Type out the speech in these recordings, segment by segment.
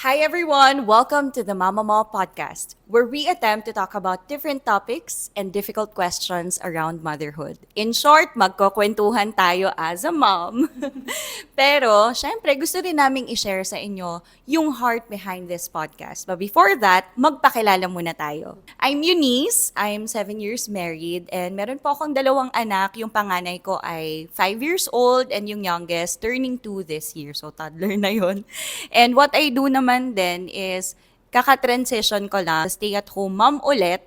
Hi everyone, welcome to the Mama Mall podcast, where we attempt to talk about different topics and difficult questions around motherhood. In short, magkukwentuhan tayo as a mom. Pero, syempre, gusto rin naming i-share sa inyo yung heart behind this podcast. But before that, magpakilala muna tayo. I'm Eunice, I'm 7 years married, and meron po akong dalawang anak. Yung panganay ko ay 5 years old, and yung youngest turning 2 this year. So, toddler na yon. And what I do naman then is, kaka-transition ko lang, stay-at-home mom ulit.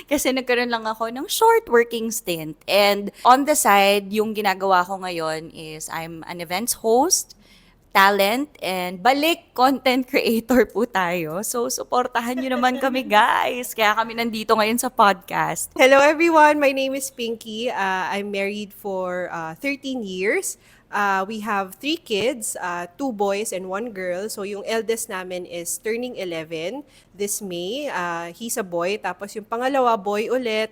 Kasi nagkaroon lang ako ng short working stint. And on the side, yung ginagawa ko ngayon is I'm an events host, talent, and balik content creator po tayo. So, supportahan nyo naman kami, guys. Kaya kami nandito ngayon sa podcast. Hello everyone, my name is Pinky. I'm married for 13 years. We have 3 kids, 2 boys and 1 girl. So yung eldest namin is turning 11 this May. He's a boy. Tapos yung pangalawa, boy ulit,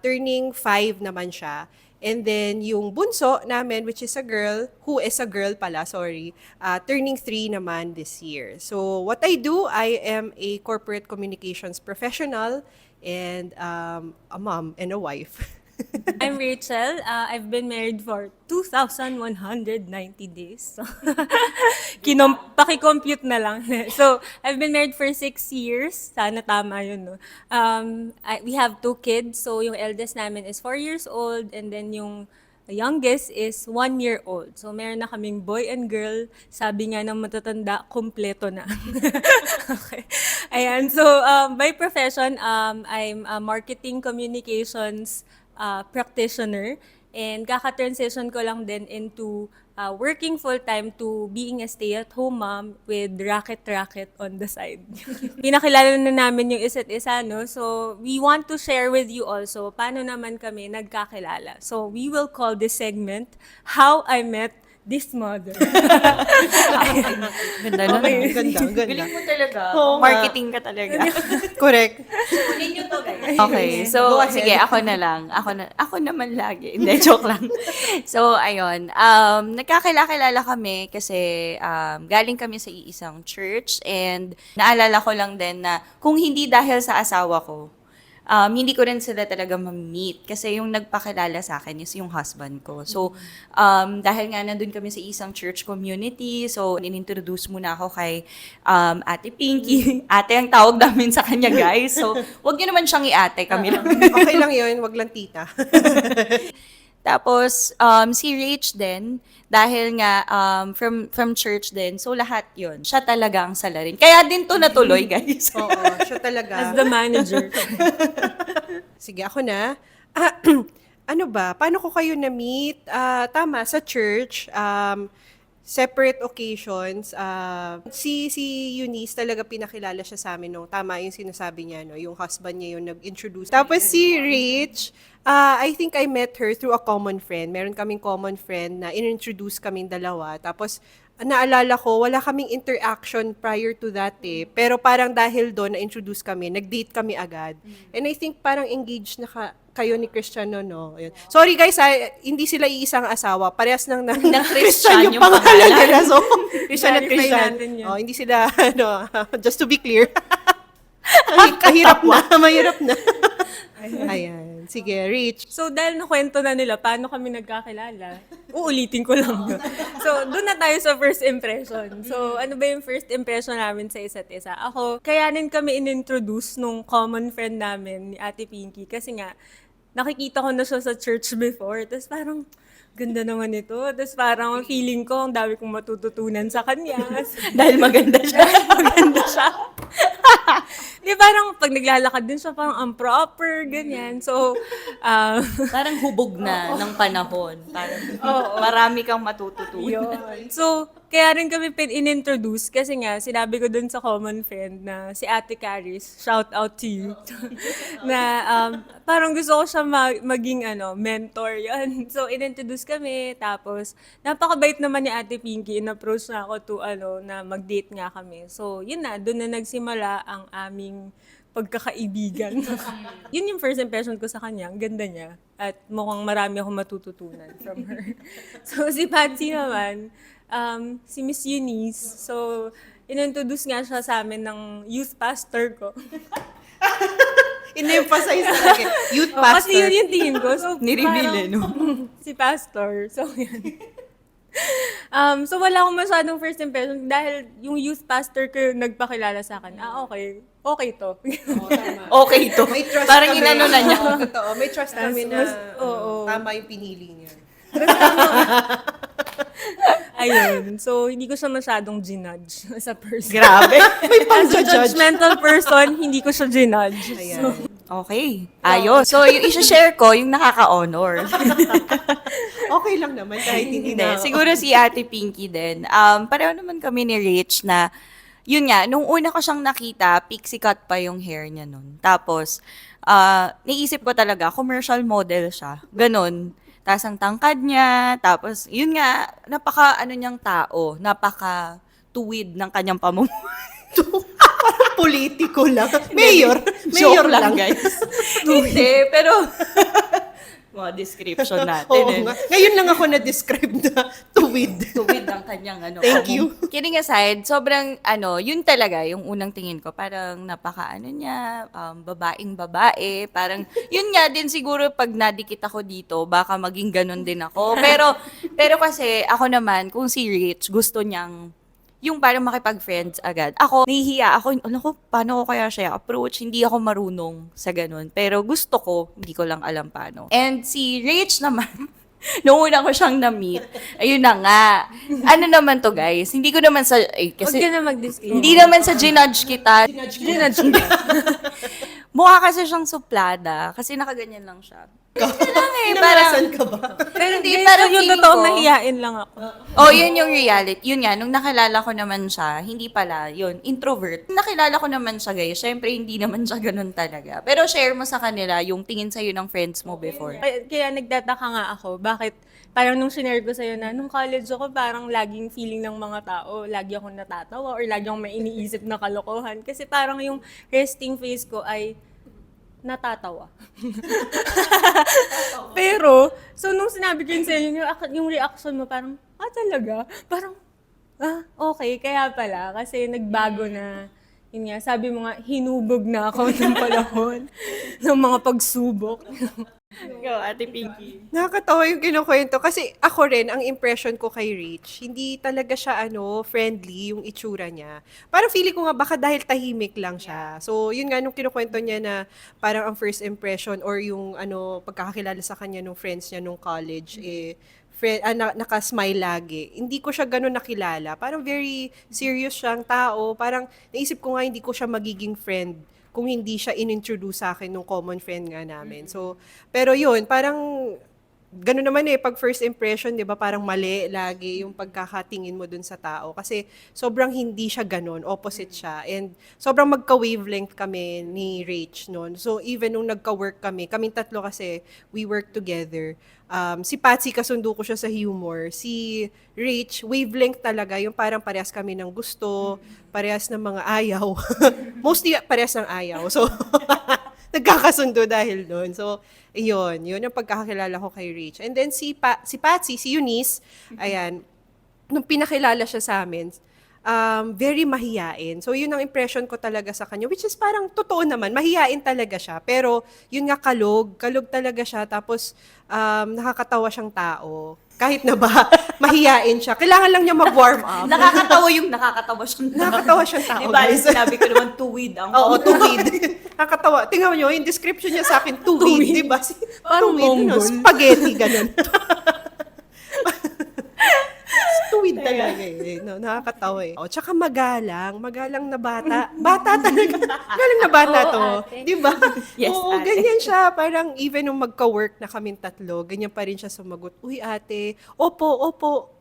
turning 5 naman siya. And then yung bunso namin, which is a girl, who is a girl pala, sorry, turning 3 naman this year. So what I do, I am a corporate communications professional and a mom and a wife. I'm Rachel. I've been married for 2,190 days. So, paki-compute na lang. So, I've been married for 6 years. Sana tama yun, no? We have 2 kids. So, yung eldest namin is 4 years old. And then yung youngest is 1 year old. So, meron na kaming boy and girl. Sabi nga ng matatanda, kompleto na. Okay. Ayan. So, by profession, I'm a marketing communications practitioner, and kaka-transition ko lang din into working full-time to being a stay-at-home mom with racket on the side. Pinakilala na namin yung isa't isa, no? So, we want to share with you also paano naman kami nagkakilala. So, we will call this segment, How I Met This Mother. Ganda nun. Okay, ganda, ganda. Galing mo talaga. Oo nga. Marketing ka talaga. Correct. Kunin nyo to, guys. Okay, so Go ahead. sige, ako na lang. Ako naman lagi. Hindi, joke lang. So, ayun. Nagkakilala kami kasi galing kami sa iisang church, and naalala ko lang din na kung hindi dahil sa asawa ko, hindi ko rin sila talaga ma-meet kasi yung nagpakilala sa akin is yung husband ko. So, dahil nga nandun kami sa isang church community, so inintroduce muna ako kay Ate Pinky. Ate ang tawag namin sa kanya, guys. So, wag niyo naman siyang i-ate, kami lang. Okay lang yun, wag lang tita. Tapos, si Rach din, dahil nga from church din, so lahat yun. Siya talaga ang salarin. Kaya din to natuloy, guys. Oo, siya talaga. As the manager. Sige, ako na. Ano ba? Paano ko kayo na-meet? Tama, sa church. Separate occasions. Si Eunice talaga pinakilala siya sa amin. No? Tama yung sinasabi niya. No? Yung husband niya yung nag-introduce. Tapos si Rich, I think I met her through a common friend. Meron kaming common friend na in-introduce kaming dalawa. Tapos naalala ko, wala kaming interaction prior to that eh. Pero parang dahil doon, na-introduce kami, nag-date kami agad. And I think parang engaged na kayo ni Cristiano, no? Ayun. Sorry guys, hindi sila iisang asawa. Parehas lang na Christian yung pangalan pangalan. nila. So, Christian at Clarify Christian. natin yun. Oh, hindi sila, just to be clear. Kahirap na, mahirap na. Ayan. Sige, Rich. So, dahil nakwento na nila paano kami nagkakilala, uulitin ko lang. So, doon na tayo sa first impression. So, ano ba yung first impression namin sa isa't isa? Ako, kayanin kami in-introduce nung common friend namin ni Ate Pinky kasi nga, nakikita ko na siya sa church before. Tapos parang, ganda naman ito. Tapos parang feeling ko, ang dami kong matututunan sa kanya. Dahil maganda siya. Maganda siya. Di parang pag naglalakad din siya, parang ang proper, ganyan. So, Parang hubog na ng panahon. Parang marami kang matututunan. yun. So, kaya rin kami in-introduce kasi nga, sinabi ko dun sa common friend na si Ate Caris, shout out to you, na parang gusto ko siya maging mentor yan. So, in-introduce kami, tapos napakabait naman ni Ate Pinky, in-approach na ako to na mag-date nga kami. So, yun na, dun na nagsimula ang aming pagkakaibigan. Yun yung first impression ko sa kanya, ang ganda niya. At mukhang marami akong matututunan from her. So, si Patsy naman, si Miss Eunice. So, inintroduce nga siya sa amin ng youth pastor ko. In-emphasize talaga. Youth Oh, kasi pastor. yun yung tingin ko. So, Ni-reveal parang- no? si pastor. So, yan. So, wala akong masyadong first impression dahil yung youth pastor ko yung nagpakilala sa akin. Okay. Okay to. Oo, tama. Okay to. May trust Parang kami. inano na niya. Oo, totoo. May trust kami na oo. tama yung pinili niya. Ayun. So, hindi ko siya masyadong ginudge as a person. Grabe. May As a pang-judge. judgmental person, hindi ko siya ginudge. Ayan. So, Okay. Ayos. So, yung isa-share ko, yung nakaka-honor. Okay lang naman kahit hindi Hindi. na. Siguro si Ate Pinky din. Pareho naman kami ni Rich na, yun nga, nung una ko siyang nakita, pixie cut pa yung hair niya nun. Tapos, naisip ko talaga, commercial model siya. Ganon. Tapos ang tangkad niya, tapos, yun nga, ano niyang tao, tuwid ng kanyang pamumuhay. Parang politiko lang. Mayor. Mayor Joke lang. guys. Hindi, pero, mga description natin. Oo eh. nga. Ngayon lang ako na-describe na tuwid. Tuwid ang kanyang Thank you. Kidding aside, sobrang yun talaga yung unang tingin ko. Parang niya, babaeng babae. Parang, yun nga din siguro pag nadikit ako dito, baka maging ganun din ako. Pero kasi ako naman, kung si Rich, gusto niyang yung parang makipag-friends agad. Ako, nahihiya ako, paano ko kaya siya approach? Hindi ako marunong sa ganun. Pero gusto ko, hindi ko lang alam paano. And si Rach naman, noong una ko siyang na-meet, ayun na nga. Ano naman to guys? Hindi ko naman sa, huwag kasi, ka na mag-disclaim. hindi naman sa ginudge kita. Ginudge kita. Mukha kasi siyang suplada, kasi nakaganyan lang siya. Inamarasan ka ba? Pero Hindi, hindi, parang yung feeling totoong ko- nahiyain lang ako. Oh, yun yung reality. Yun nga, nung nakilala ko naman siya, hindi pala, yun, introvert. Nakilala ko naman siya, guys. Syempre, hindi naman siya ganun talaga. Pero share mo sa kanila yung tingin sa'yo ng friends mo before. Kaya nagtataka nga ako, bakit parang nung sinare ko sa'yo na, nung college ako, parang laging feeling ng mga tao, lagi akong natatawa or lagi akong may iniisip na kalokohan. Kasi parang yung resting face ko ay natatawa. Pero, so nung sinabi ko yun sa'yo, yung reaction mo parang, talaga? Parang, okay, kaya pala. Kasi nagbago na, yun nga, sabi mo nga, hinubog na ako ng panahon ng mga pagsubok. Go, Ate Pinky. Nakakatawa yung kinukwento. Kasi ako rin, ang impression ko kay Rich, hindi talaga siya friendly yung itsura niya. Parang feeling ko nga baka dahil tahimik lang siya. So, yun nga nung kinukwento niya na parang ang first impression or yung pagkakakilala sa kanya nung friends niya nung college, nakasmile lagi. Hindi ko siya ganun nakilala. Parang very serious siyang tao. Parang naisip ko nga hindi ko siya magiging friend kung hindi siya in-introduce sa akin nung common friend nga namin. So, pero yun, parang ganun naman pag first impression, 'di ba, parang mali lagi yung pagkakatingin mo dun sa tao kasi sobrang hindi siya ganun, opposite siya. And sobrang magka-wavelength kami ni Rach noon. So, even nung nagka-work kaming tatlo kasi we work together. Si Patsy, kasundo ko siya sa humor. Si Rach, wavelength talaga, yung parang parehas kami ng gusto, parehas ng mga ayaw. Mostly parehas ng ayaw. So, nagkakasundo dahil doon. So, yun ang pagkakakilala ko kay Rach. And then si Patsy, si Eunice, ayan, nung pinakilala siya sa amin, very mahiyain. So, yun ang impression ko talaga sa kanya, which is parang totoo naman, mahiyain talaga siya. Pero, yun nga kalog talaga siya. Tapos, nakakatawa siyang tao. Kahit na ba, mahiyain siya. Kailangan lang niya mag-warm up. Nakakatawa yung nakakatawa siyang tao. Nakakatawa siyang tao, Diba, guys. sinabi ko naman, tuwid ang Oo, tuwid. Nakakatawa. Tingnan mo nyo, yung description niya sa akin, tuwid, di ba? Parang Tuwid, Mongol. spaghetti, ganun. Tuwid talaga No, nakakatawa O, tsaka magalang na bata. Bata talaga. Magalang na bata Oo, to. ate. Di ba? Yes, Oo, ate. ganyan siya. Parang even nung magka-work na kaming tatlo, ganyan pa rin siya sumagot. Uy, ate, opo,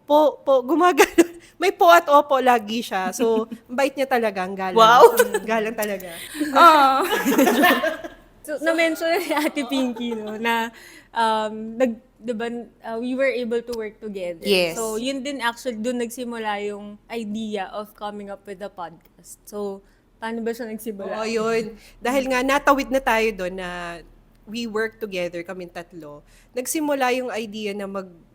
po, gumagano. May po at opo lagi siya. So, bait niya talaga, ang galang. Wow. Galang talaga. Ah. So, na-mention ni Ate Pinky, no, na diba, we were able to work together. Yes. So, yun din actually, doon nagsimula yung idea of coming up with a podcast. So, paano ba siya nagsimula? Oo, yun. Dahil nga, natawid na tayo doon na we work together, kaming tatlo, nagsimula yung idea na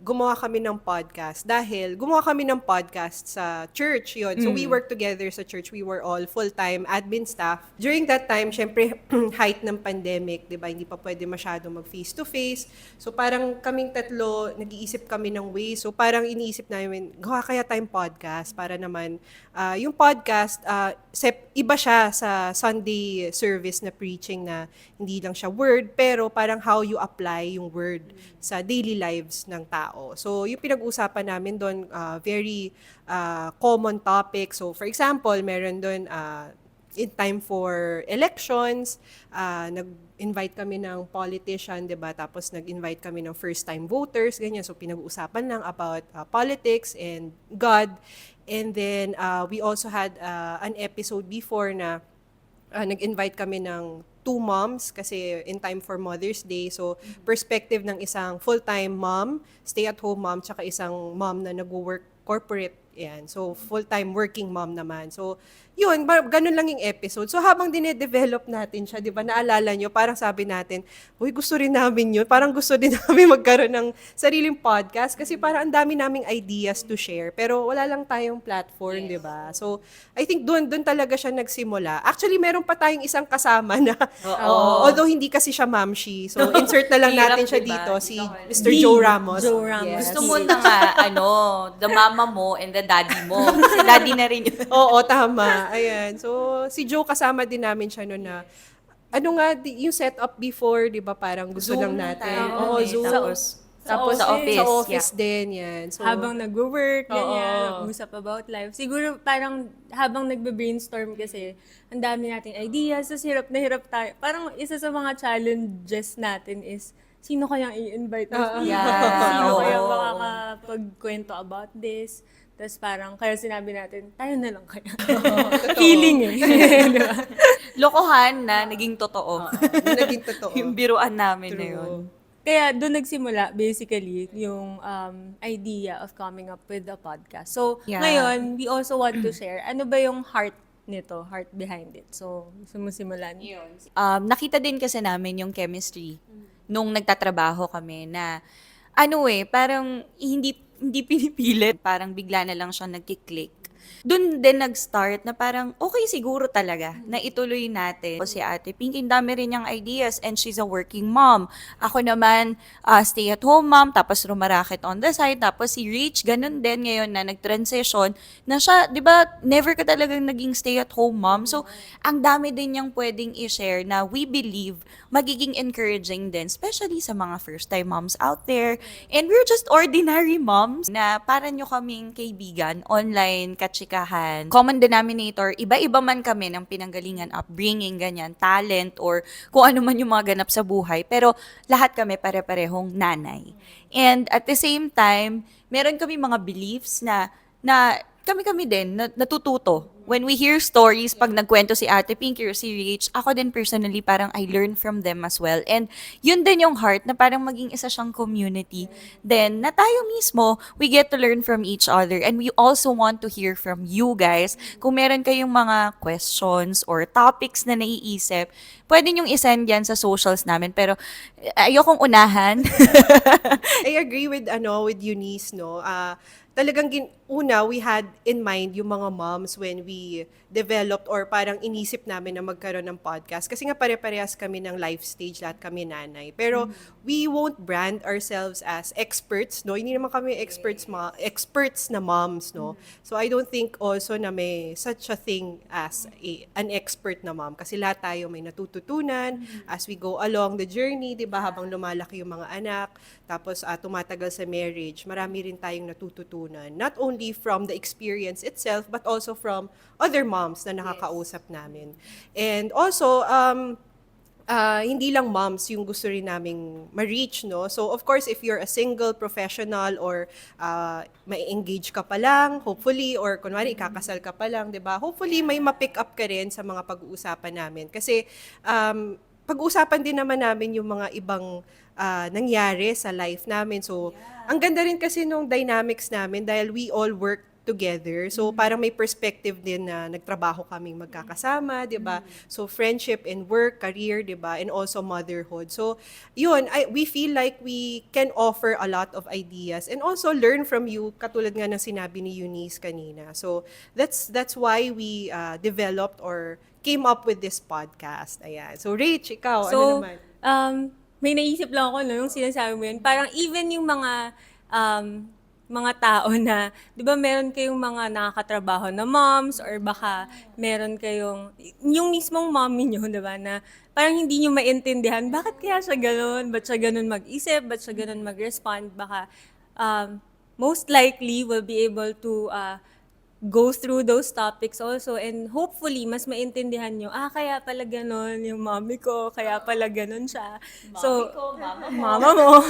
gumawa kami ng podcast dahil gumawa kami ng podcast sa church yon. So we work together sa church. We were all full-time admin staff. During that time, syempre, height ng pandemic, di ba? Hindi pa pwede masyado mag-face-to-face. So parang kaming tatlo, nag-iisip kami ng ways. So parang iniisip namin, gawa kaya tayong podcast para naman, yung podcast, iba siya sa Sunday service na preaching na hindi lang siya word, pero parang how you apply yung word sa daily lives ng tao. So, yung pinag-usapan namin doon, very common topic. So, for example, meron doon in time for elections, nag-invite kami ng politician, 'di ba? Tapos nag-invite kami ng first-time voters, ganyan. So, pinag-uusapan lang about politics and God. And then, we also had an episode before na nag-invite kami ng 2 moms kasi in time for Mother's Day. So, perspective ng isang full-time mom, stay-at-home mom, tsaka isang mom na nag-work corporate. Yan. So, full-time working mom naman. So, yun, ganun lang yung episode. So, habang dinedevelop natin siya, di ba, naalala nyo, parang sabi natin, uy, gusto rin namin yun. Parang gusto din namin magkaroon ng sariling podcast kasi parang ang dami naming ideas to share. Pero wala lang tayong platform, di ba? So, I think doon talaga siya nagsimula. Actually, meron pa tayong isang kasama na, although hindi kasi siya mamshi. So, insert na lang natin siya Hirap, dito, diba? si Mr. Joe Ramos. Joe Ramos. Yes. Gusto mo na nga, the mama mo and the daddy mo. Si daddy na rin yun. Oo, tama. Ayan. So, si Joe kasama din namin siya noon na, yung setup before, di ba, parang gusto Zoom lang natin. tayo, Oo, eh. Zoom. Tapos sa office. Sa office din, yan. So, Habang nag-work, ganyan, Oo. usap about life. Siguro parang habang nagbe-brainstorm kasi, ang dami nating ideas, so hirap na hirap tayo. Parang isa sa mga challenges natin is, sino kayang i-invite mo? Yeah. Sino Oo. kayang makakapagkwento about this? Tapos parang, kaya sinabi natin, tayo na lang kaya. Feeling eh. Diba? Lokohan na naging totoo. naging totoo. Yung biruan namin na yun. Kaya doon nagsimula basically yung idea of coming up with a podcast. So Yeah. ngayon, we also want to share ano ba yung heart nito, heart behind it. So sumusimulan. Nakita din kasi namin yung chemistry nung nagtatrabaho kami na parang hindi pinipilit, parang bigla na lang siya nagki-click. Doon din nag-start na parang okay siguro talaga na ituloy natin. Si Ate Pink, ang dami rin niyang ideas and she's a working mom. Ako naman, stay-at-home mom, tapos rumaraket on the side, tapos si Rich, ganun din ngayon na nag-transition na siya, di ba, never ka talagang naging stay-at-home mom. So, ang dami din niyang pwedeng i-share na we believe magiging encouraging din, especially sa mga first-time moms out there. And we're just ordinary moms na para nyo kaming kaibigan, online, katsikahan. Common denominator, iba-iba man kami ng pinanggalingan, upbringing, ganyan, talent, or kung ano man yung mga ganap sa buhay. Pero lahat kami pare-parehong nanay. And at the same time, meron kami mga beliefs na kami din natututo. When we hear stories, pag nagkwento si Ate Pinky or si Rich, ako din personally parang I learn from them as well. And yun din yung heart na parang maging isa siyang community. Then, na tayo mismo, we get to learn from each other. And we also want to hear from you guys. Kung meron kayong mga questions or topics na naiisip, pwede nyong isend yan sa socials namin. Pero ayokong unahan. I agree with Eunice, no. Talagang we had in mind yung mga moms when we developed or parang inisip namin na magkaroon ng podcast. Kasi nga pare-parehas kami ng life stage, lahat kami nanay. Pero we won't brand ourselves as experts, no? Hindi naman kami experts na moms, no? So I don't think also na may such a thing as an expert na mom. Kasi lahat tayo may natututunan as we go along the journey, di ba? Habang lumalaki yung mga anak, tapos tumatagal sa marriage, marami rin tayong natututunan. Not only from the experience itself, but also from other moms na nakakausap namin. And also, hindi lang moms yung gusto rin naming ma-reach, no? So, of course, if you're a single professional or may engage ka pa lang, hopefully, or kunwari, ikakasal ka pa lang, di ba? Hopefully, may ma-pick up ka rin sa mga pag-uusapan namin. Kasi, pag-uusapan din naman namin yung mga ibang nangyari sa life namin. So, ang ganda rin kasi nung dynamics namin dahil we all work together. So parang may perspective din na nagtrabaho kaming magkakasama, 'di ba? So friendship and work, career, 'di ba? And also motherhood. So yun, we feel like we can offer a lot of ideas and also learn from you, katulad nga ng sinabi ni Eunice kanina. So that's why we developed or came up with this podcast. Ayan. So Rach, ikaw, ano So, naman? may naisip lang ako, no, yung sinasabi mo yun. Parang even yung mga tao na, di ba meron kayong mga nakakatrabaho na moms or baka meron kayong, yung mismong mommy nyo, di ba, na parang hindi nyo maintindihan, bakit kaya siya ganun? Ba't siya ganun mag-isip? Ba't siya ganun mag-respond? Baka most likely will be able to go through those topics also and hopefully mas maintindihan nyo, kaya pala ganun yung mommy ko, kaya pala ganun siya. So, mama mo.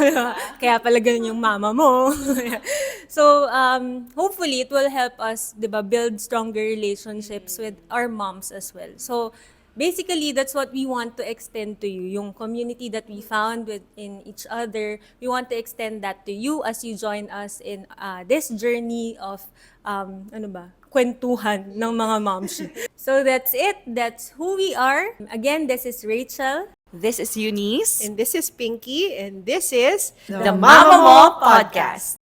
Kaya pala ganun yung mama mo. So, hopefully it will help us, 'di ba, build stronger relationships with our moms as well. So, basically, that's what we want to extend to you. Yung community that we found within each other, we want to extend that to you as you join us in this journey of, kwentuhan ng mga momshi. So that's it. That's who we are. Again, this is Rachel. This is Eunice, And this is Pinky, and this is the Mama Mo Podcast.